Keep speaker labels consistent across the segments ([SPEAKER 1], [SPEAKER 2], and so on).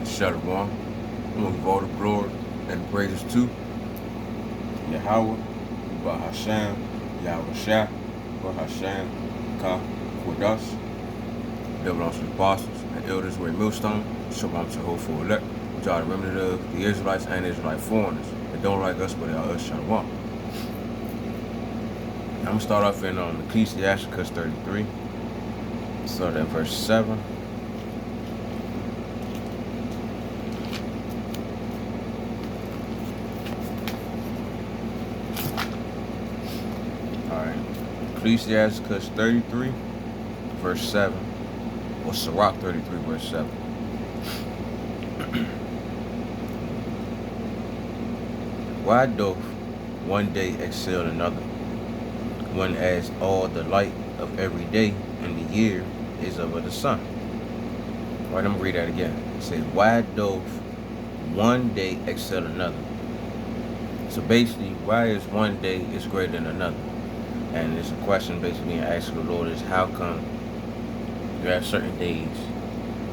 [SPEAKER 1] Shalom. I'm gonna give all the glory and praises to Yahweh, Bahasham, Yahweh Shah, Bahasham, Ka, Kodash, Devil the apostles and elders wear millstone, Shabbat to hold for elect, which are the remnant of the Israelites and Israelite foreigners that don't like us, but they are us, Shalom. I'm gonna start off in Ecclesiasticus 33, start at verse 7. Alright, Ecclesiasticus 33, verse 7, or Sirach 33, verse 7. Why doth one day excel another, when as all the light of every day in the year is of the sun? All right, I'm gonna read that again. It says, why doth one day excel another? So basically, why is one day is greater than another? And it's a question basically being asked of the Lord is how come you have certain days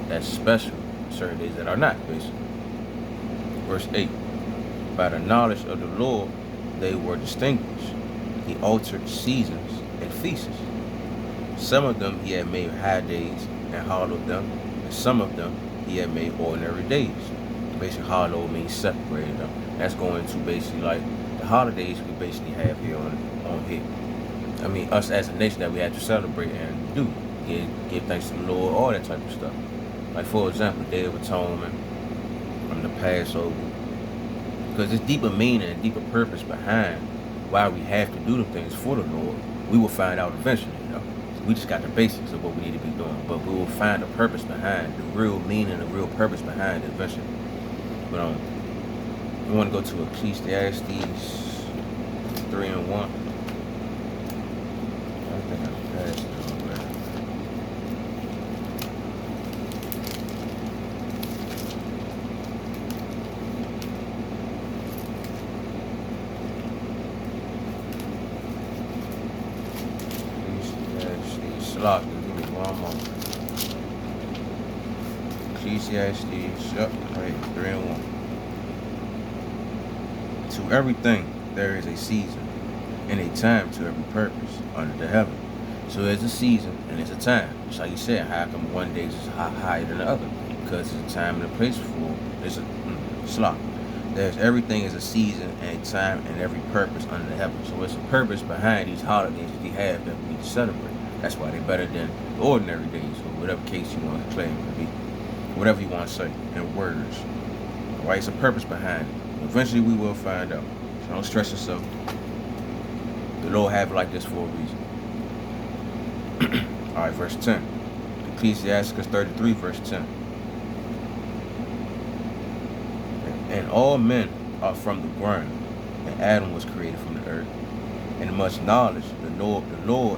[SPEAKER 1] that's special, certain days that are not, basically. Verse 8, by the knowledge of the Lord they were distinguished. He altered seasons and feasts. Some of them he had made high days and hallowed them, and some of them he had made ordinary days. Basically, hollow means separated them. That's going to basically like the holidays we basically have here on here. I mean, us as a nation that we have to celebrate and do. Give thanks to the Lord, all that type of stuff. Like, for example, Day of Atonement, from the Passover. Because there's deeper meaning and deeper purpose behind why we have to do the things for the Lord. We will find out eventually, you know. We just got the basics of what we need to be doing. But we will find the purpose behind, the real meaning, the real purpose behind it eventually. But we want to go to Ecclesiastes 3 and 1. I think I passed it already. Ecclesiastes, Slock, give me one moment. Ecclesiastes, yep, right, 3 and 1. To everything there is a season, and a time to every purpose under the heaven. So there's a season and there's a time. Just like you said, how come one day is higher than the other? Because there's a time and a place for there's a slot. There's everything is a season and a time and every purpose under the heaven. So there's a purpose behind these holidays that we have that we need to celebrate. That's why they're better than the ordinary days, or whatever case you want to claim to be. Whatever you want to say in words. Alright, it's a purpose behind it. Eventually we will find out. So don't stress yourself. The Lord have it like this for a reason. Alright, verse 10. Ecclesiasticus 33, verse 10. And all men are from the ground, and Adam was created from the earth. And much knowledge, the Lord,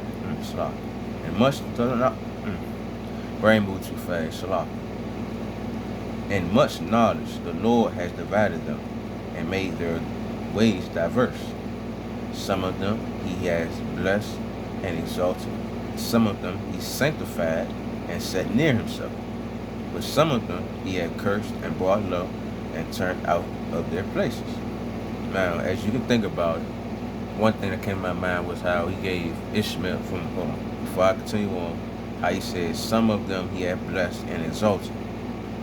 [SPEAKER 1] and much, brain moved too fast, Salah. And much knowledge, the Lord has divided them, and made their ways diverse. Some of them he has blessed and exalted. Some of them he sanctified and set near himself. But some of them he had cursed and brought low and turned out of their places. Now, as you can think about it, one thing that came to my mind was how he gave Ishmael before I continue on, how he said some of them he had blessed and exalted.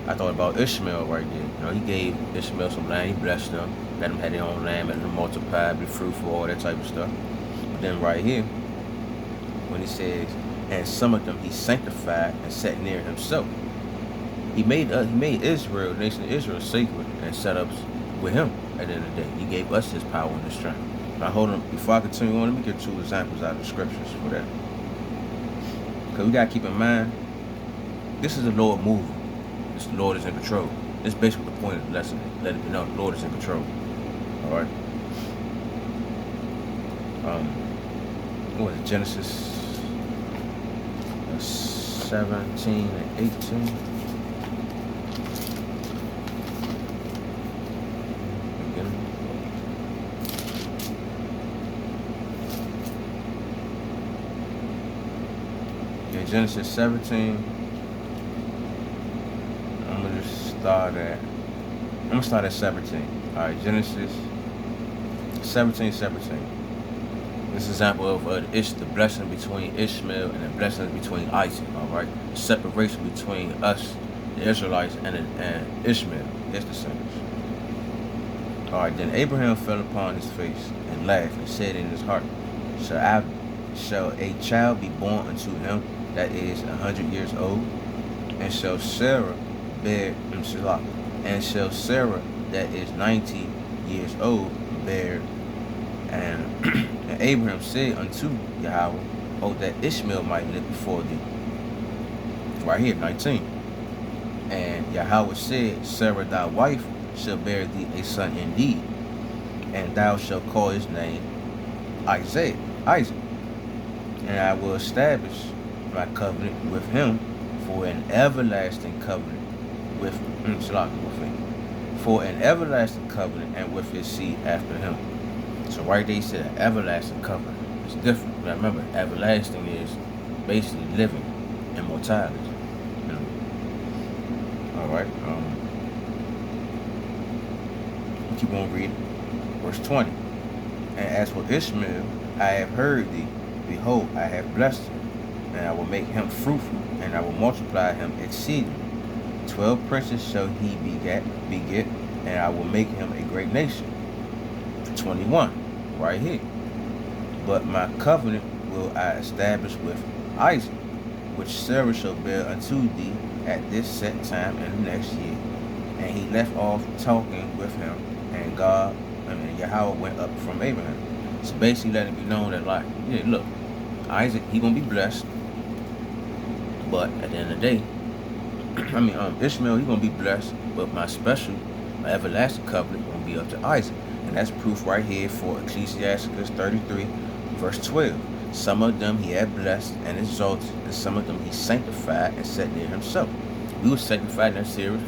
[SPEAKER 1] I thought about Ishmael right there. You know, he gave Ishmael some land, he blessed them, let them have their own land, let them multiply, be fruitful, all that type of stuff. But then right here, when he says, and some of them he sanctified and set near himself. He made Israel, the nation of Israel, sacred and set up with him at the end of the day. He gave us his power and his strength. Now hold on, before I continue on, let me give 2 examples out of the scriptures for that. Because we got to keep in mind, this is the Lord moving. The Lord is in control. This is basically the point of the lesson. Let it be known, the Lord is in control. Alright? What was it? Genesis 17 and 18. Yeah, Genesis 17. I'm going to just I'm gonna start at 17. All right, Genesis 17:17. This example of the blessing between Ishmael and the blessing between Isaac. All right, the separation between us, the Israelites, and Ishmael, his descendants. All right, then Abraham fell upon his face and laughed and said in his heart, Shall a child be born unto him that is 100 years old? And shall Sarah bear Salah? And shall Sarah that is 90 years old bear? And Abraham said unto Yahweh, Oh, that Ishmael might live before thee. Right here, 19. And Yahweh said, Sarah thy wife shall bear thee a son indeed, and thou shalt call his name Isaac. And I will establish my covenant with him for an everlasting covenant with him. For an everlasting covenant and with his seed after him. So right there he said an everlasting covenant. It's different. Now remember, everlasting is basically living, immortality. You know? Alright. Keep on reading. Verse 20. And as for Ishmael, I have heard thee. Behold, I have blessed him, and I will make him fruitful, and I will multiply him exceedingly. 12 princes shall he beget, and I will make him a great nation. 21, right here. But my covenant will I establish with Isaac, which Sarah shall bear unto thee at this set time in the next year. And he left off talking with him, and Yahweh went up from Abraham. So basically letting it be known that, like, yeah, look, Isaac, he gonna be blessed, but at the end of the day, Ishmael, he gonna be blessed, but my everlasting covenant gonna be up to Isaac. And that's proof right here for Ecclesiasticus 33, verse 12. Some of them he had blessed and exalted, and some of them he sanctified and set near himself. We were sanctified in that series.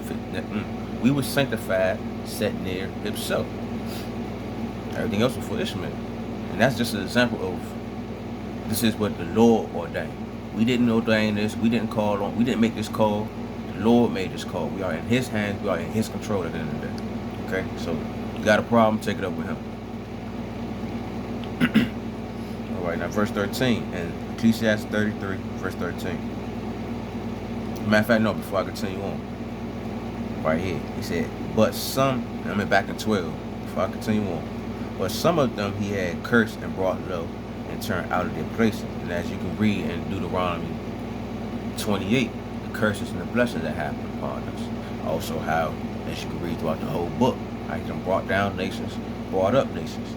[SPEAKER 1] We were sanctified, set near himself. Everything else was for Ishmael. And that's just an example of this is what the Lord ordained. We didn't ordain this. We didn't make this call. The Lord made this call. We are in his hands. We are in his control at the end of the day. Okay? So you got a problem, take it up with him. All right, now verse 13. And Ecclesiastes 33, verse 13. Matter of fact, no, before I continue on. Right here. He said, but some, back in 12, before I continue on. But some of them he had cursed and brought low and turned out of their places. And as you can read in Deuteronomy 28, the curses and the blessings that happened upon us. Also how, as you can read throughout the whole book, how he done brought down nations, brought up nations.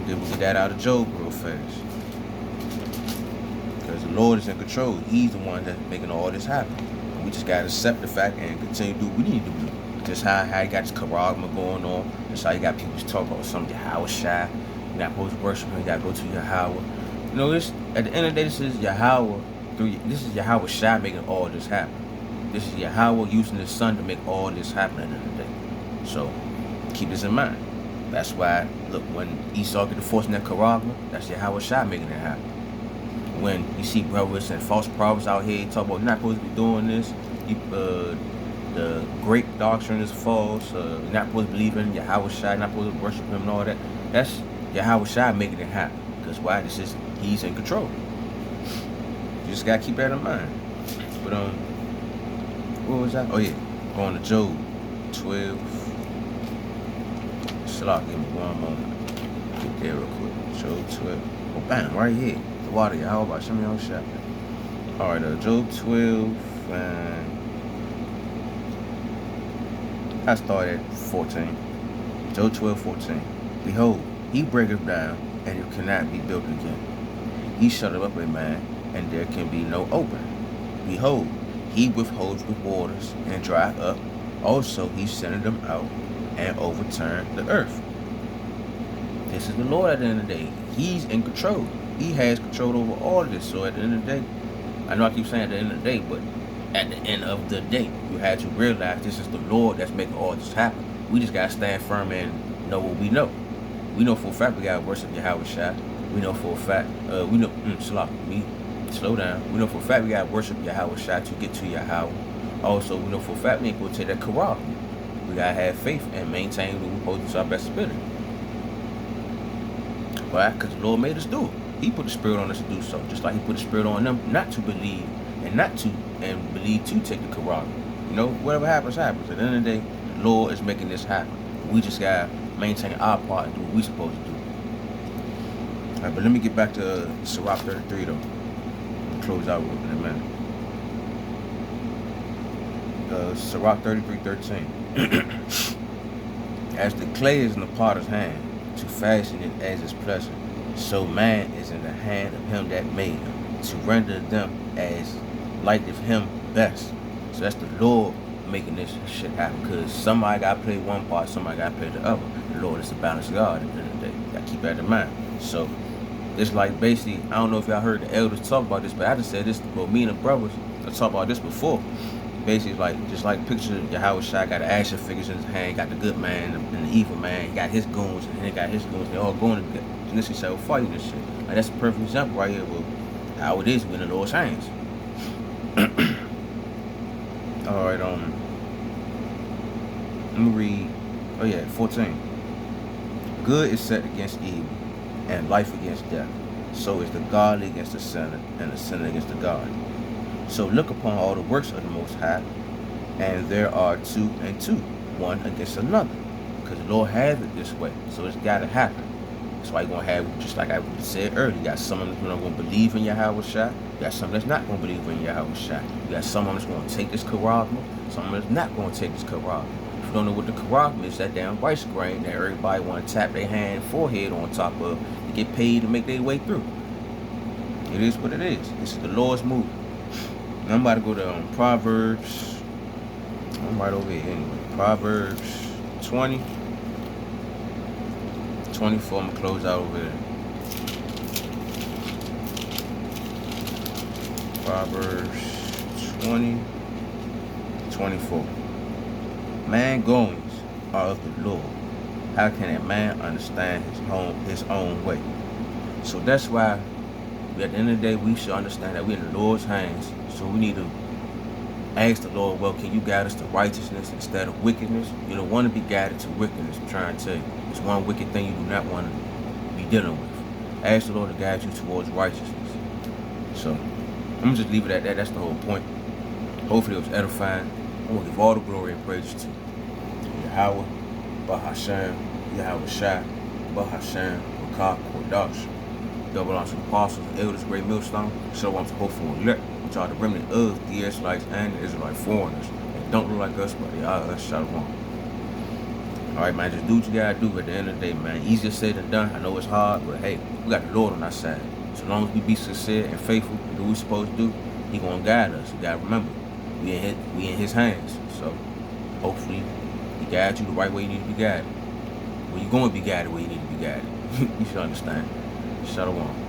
[SPEAKER 1] We'll get that out of Job real fast. Because the Lord is in control. He's the one that's making all this happen. And we just got to accept the fact and continue to do what we need to do. Just how you got this charagma going on. Just how you got people just talking about some Yahweh Shai. You're not supposed to worship him. You got to go to Yahweh. You know, this, at the end of the day, this is Yahweh. This is Yahweh Shai making all this happen. This is Yahweh using his son to make all this happen at the end of the day. So, keep this in mind. That's why, look, when Esau get the force in that charagma, that's Yahweh Shai making it happen. When you see brothers and false prophets out here talk about, you're not supposed to be doing this, the great doctrine is false, you're not supposed to believe in Yahweh Shai, you're not supposed to worship him and all that. That's Yahweh Shai making it happen. Because why? He's in control. You just gotta keep that in mind. But what was that? Oh yeah, going to Job 12. Salah, give me one moment. Get there real quick. Job 12. Oh bam, right here. The water, how about some of y'all shot? Alright, Job 12 and I started at 14. Job 12:14. Behold, he breaketh down, and it cannot be built again. He shutteth up a man, and there can be no opening. Behold, he withholds with waters, and drieth up. Also he sendeth them out, and overturned the earth. This is the Lord at the end of the day. He's in control. He has control over all of this. So at the end of the day, I know I keep saying at the end of the day, but at the end of the day, you had to realize this is the Lord that's making all this happen. We just gotta stand firm and know what we know. We know for a fact we gotta worship Yahweh Shai. We know for a fact, slow down. We know for a fact we gotta worship Yahweh Shai to get to Yahweh. Also, we know for a fact we ain't gonna take that corrupt. We gotta have faith and maintain what we're supposed to do to our best ability. Why? Because the Lord made us do it. He put the spirit on us to do so, just like he put the spirit on them not to believe and believe to take the corrupt. You know, whatever happens, happens. At the end of the day, the Lord is making this happen. We just gotta maintain our part and do what we're supposed to do. All right, but let me get back to Sirach 33 though. We'll close out with it in a minute. Sirach 33:13. As the clay is in the potter's hand, to fashion it as his pleasure, so man is in the hand of him that made him, to render them as liketh him best. So that's the Lord making this shit happen, because somebody got to play one part, somebody got to play the other. The Lord is the balanced God at the end of the day. You got to keep that in mind. So it's like basically, I don't know if y'all heard the elders talk about this, but I just said this, well, me and the brothers, I talked about this before. Basically, like just like picture Yahweh Shai got the action figures in his hand, got the good man and the evil man, he got his goons, and he got his goons, they all going together. And this is how fighting this shit. Like that's a perfect example right here of how it is in the Lord's hands. Alright, let me read 14. Good is set against evil, and life against death. So is the godly against the sinner, and the sinner against the godly. So look upon all the works of the Most High, and there are two and two, one against another. Because the Lord has it this way, so it's got to happen. That's why you're going to have, just like I said earlier, you got some of them that's going to believe in Yahweh Shai, you got some that's not going to believe in Yahweh Shai. You got some of them that's going to take this Karagma, some of them that's not going to take this Karagma. If you don't know what the Karagma is, that damn rice grain that everybody want to tap their hand and forehead on top of to get paid to make their way through. It is what it is. This is the Lord's move. And I'm about to go to Proverbs. I'm right over here anyway. Proverbs 20. 24, I'm going to close out over there. Proverbs 20, 24. Man goings are of the Lord. How can a man understand his own way? So that's why, at the end of the day, we should understand that we're in the Lord's hands. So we need to ask the Lord, well, can you guide us to righteousness instead of wickedness? You don't want to be guided to wickedness. I'm trying to tell you. It's one wicked thing you do not want to be dealing with. Ask the Lord to guide you towards righteousness. So I'm going to just leave it at that. That's the whole point. Hopefully it was edifying. I want to give all the glory and praise to Yahweh, Bahashem, Yahweh Shai, Bahashem, Bakah, Kodash. Double on some apostles and elders, great millstone. So I'm to hopeful elect, which are the remnant of the Israelites and the Israelite foreigners. They don't look like us, but they are us. Shalom. Alright, man, just do what you gotta do at the end of the day, man. Easier said than done. I know it's hard, but hey, we got the Lord on our side. So long as we be sincere and faithful and do what we're supposed to do, He gonna guide us. You gotta remember, we in His hands. So hopefully He guides you the right way you need to be guided. Well, you're gonna be guided where you need to be guided. You should understand. Shalom.